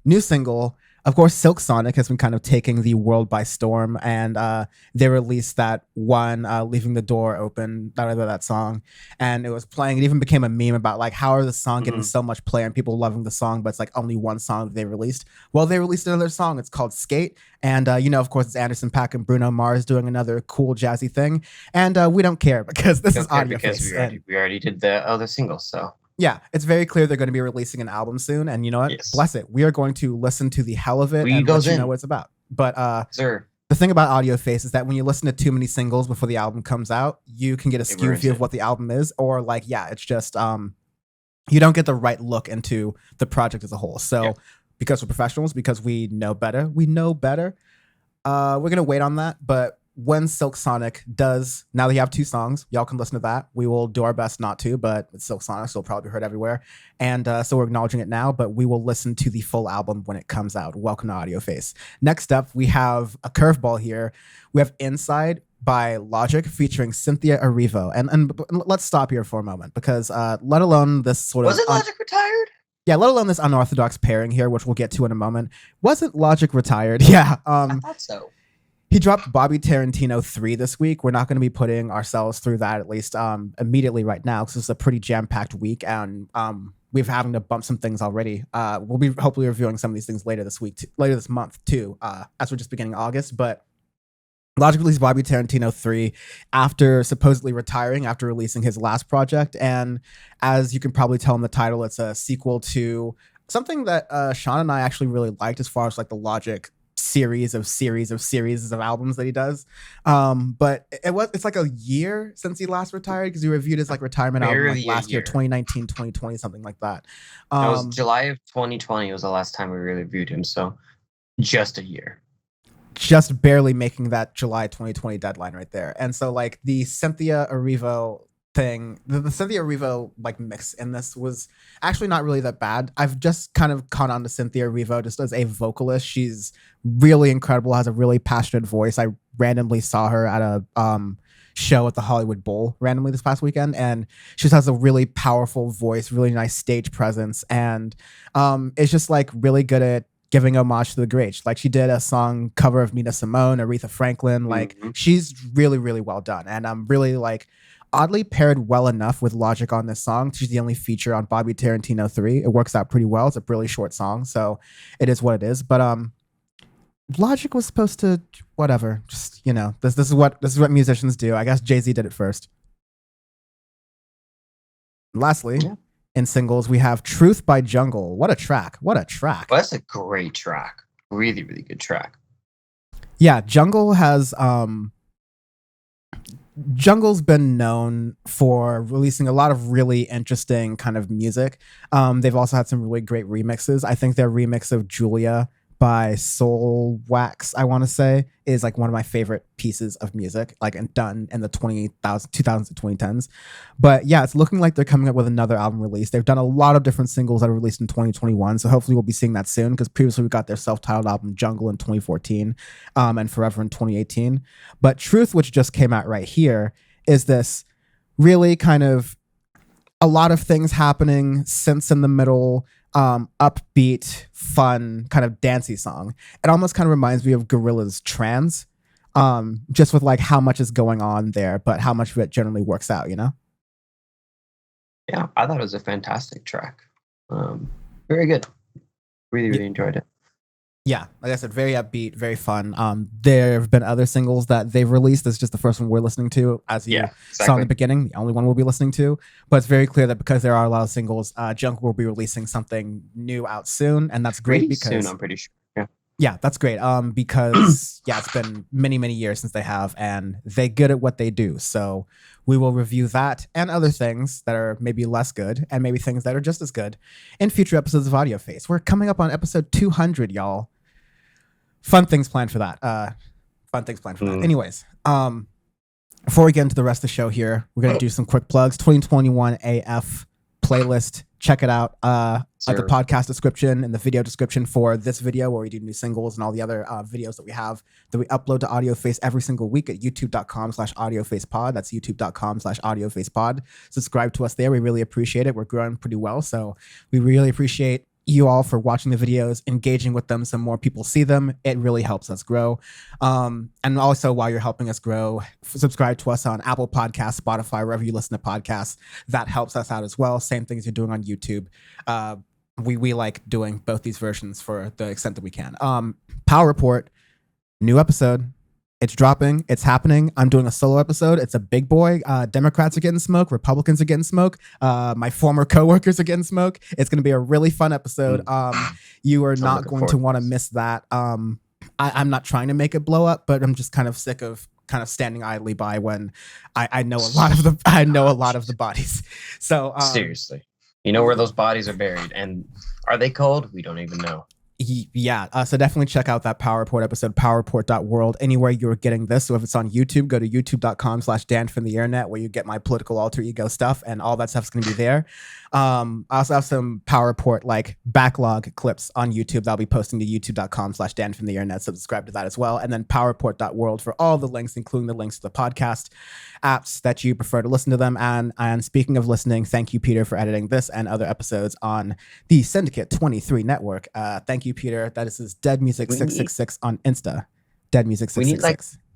new single. Of course, Silk Sonic has been kind of taking the world by storm, and they released that one, "Leaving the Door Open," that song, and it was playing. It even became a meme about like how are the song getting Mhm. so much play and people loving the song, but it's like only one song that they released. Well, they released another song. It's called Skate, and of course, it's Anderson .Paak and Bruno Mars doing another cool jazzy thing, and we don't care because this is Don't care because Audioface, and we already did the other single, so yeah, it's very clear they're going to be releasing an album soon. And you know what? yes. Bless it. We are going to listen to the hell of it We and goes let you know in, what it's about. But sir. the thing about Audioface is that when you listen to too many singles before the album comes out, you can get a It skewed ruins view of it. what the album is, or like, yeah, it's just you don't get the right look into the project as a whole. So Yeah. because we're professionals, because we know better, we're gonna wait on that. But when Silk Sonic does, now that you have two songs, y'all can listen to that. We will do our best not to, but it's Silk Sonic, so it'll probably be heard everywhere. And so we're acknowledging it now, but we will listen to the full album when it comes out. Welcome to Audioface. Next up, we have a curveball here. We have Inside by Logic featuring Cynthia Erivo. And let's stop here for a moment because let alone this sort Was of it Logic retired? yeah, let alone this unorthodox pairing here, which we'll get to in a moment. Wasn't Logic retired? Yeah. I thought so. He dropped Bobby Tarantino 3 this week. We're not going to be putting ourselves through that, at least immediately right now, because it's a pretty jam-packed week, and we're having to bump some things already. We'll be hopefully reviewing some of these things later this month too, as we're just beginning August. But Logic released Bobby Tarantino 3 after supposedly retiring after releasing his last project. And as you can probably tell in the title, it's a sequel to something that Sean and I actually really liked as far as like the Logic series of albums that he does. But it's like a year since he last retired because he reviewed his like retirement album like Barely a last year, year. 2019, 2020, something like that. It was July of 2020 was the last time we really viewed him, so just a year. Just barely making that July 2020 deadline right there. And so like the Cynthia Erivo thing, the Cynthia Erivo like mix in this was actually not really that bad. I've just kind of caught on to Cynthia Erivo just as a vocalist. She's really incredible, has a really passionate voice. I randomly saw her at a show at the Hollywood Bowl randomly this past weekend, and she just has a really powerful voice, really nice stage presence, and it's just like really good at giving homage to the greats. Like she did a song cover of Nina Simone, Aretha Franklin. Like she's really, really well done. And I'm really like oddly paired well enough with Logic on this song. She's the only feature on Bobby Tarantino 3. It works out pretty well. It's a really short song, so it is what it is. But Logic was supposed to whatever. Just this is what musicians do. I guess Jay-Z did it first. Lastly, Yeah. in singles, we have Truth by Jungle. What a track. What a track. Well, that's a great track. Really, really good track. Yeah, Jungle's been known for releasing a lot of really interesting kind of music. They've also had some really great remixes. I think their remix of Julia by Soul Wax, I want to say, is like one of my favorite pieces of music, like and done in the 2000s to 2010s. But yeah, it's looking like they're coming up with another album release. They've done a lot of different singles that are released in 2021, so hopefully we'll be seeing that soon, because previously we got their self-titled album Jungle in 2014 and Forever in 2018. But Truth, which just came out right here, is this really kind of a lot of things happening, synths in the middle, upbeat, fun, kind of dancey song. It almost kind of reminds me of Gorillaz Trans, just with like how much is going on there, but how much of it generally works out, you know? Yeah, I thought it was a fantastic track. Very good. Really, really enjoyed it. Yeah, like I said, very upbeat, very fun. There have been other singles that they've released. This is just the first one we're listening to, as you saw in the beginning, the only one we'll be listening to. But it's very clear that because there are a lot of singles, Junk will be releasing something new out soon, and that's great because soon, I'm pretty sure. Yeah, that's great. Because yeah, it's been many, many years since they have, and they're good at what they do. So we will review that and other things that are maybe less good, and maybe things that are just as good in future episodes of Audioface. We're coming up on episode 200, y'all. Fun things planned for that. Anyways, before we get into the rest of the show here, we're gonna do some quick plugs. 2021 AF playlist. Check it out at the podcast description and the video description for this video, where we do new singles and all the other videos that we have that we upload to Audioface every single week at youtube.com/audiofacepod. That's youtube.com/audiofacepod. Subscribe to us there. We really appreciate it. We're growing pretty well, so we really appreciate you all for watching the videos, engaging with them so more people see them. It really helps us grow. And also, while you're helping us grow, subscribe to us on Apple Podcasts, Spotify, wherever you listen to podcasts. That helps us out as well. Same things you're doing on YouTube. We like doing both these versions for the extent that we can. Power Report, new episode. It's dropping. It's happening. I'm doing a solo episode. It's a big boy. Democrats are getting smoke. Republicans are getting smoke. My former coworkers are getting smoke. It's going to be a really fun episode. You are not going to want to miss that. I'm not trying to make it blow up, but I'm just kind of sick of kind of standing idly by when I know a lot of the bodies. So seriously, you know where those bodies are buried, and are they cold? We don't even know. Yeah, so definitely check out that Power Report episode, powerreport.world, anywhere you're getting this. So if it's on YouTube, go to youtube.com/Dan from the internet, where you get my political alter ego stuff, and all that stuff's going to be there. I also have some Power Report like backlog clips on YouTube that I'll be posting to youtube.com/Dan from the internet. So subscribe to that as well. And then powerreport.world for all the links, including the links to the podcast apps that you prefer to listen to them. And speaking of listening, thank you, Peter, for editing this and other episodes on the Syndicate 23 network. Thank you, Peter. That is Dead Music 666 on Insta. Dead Music 666.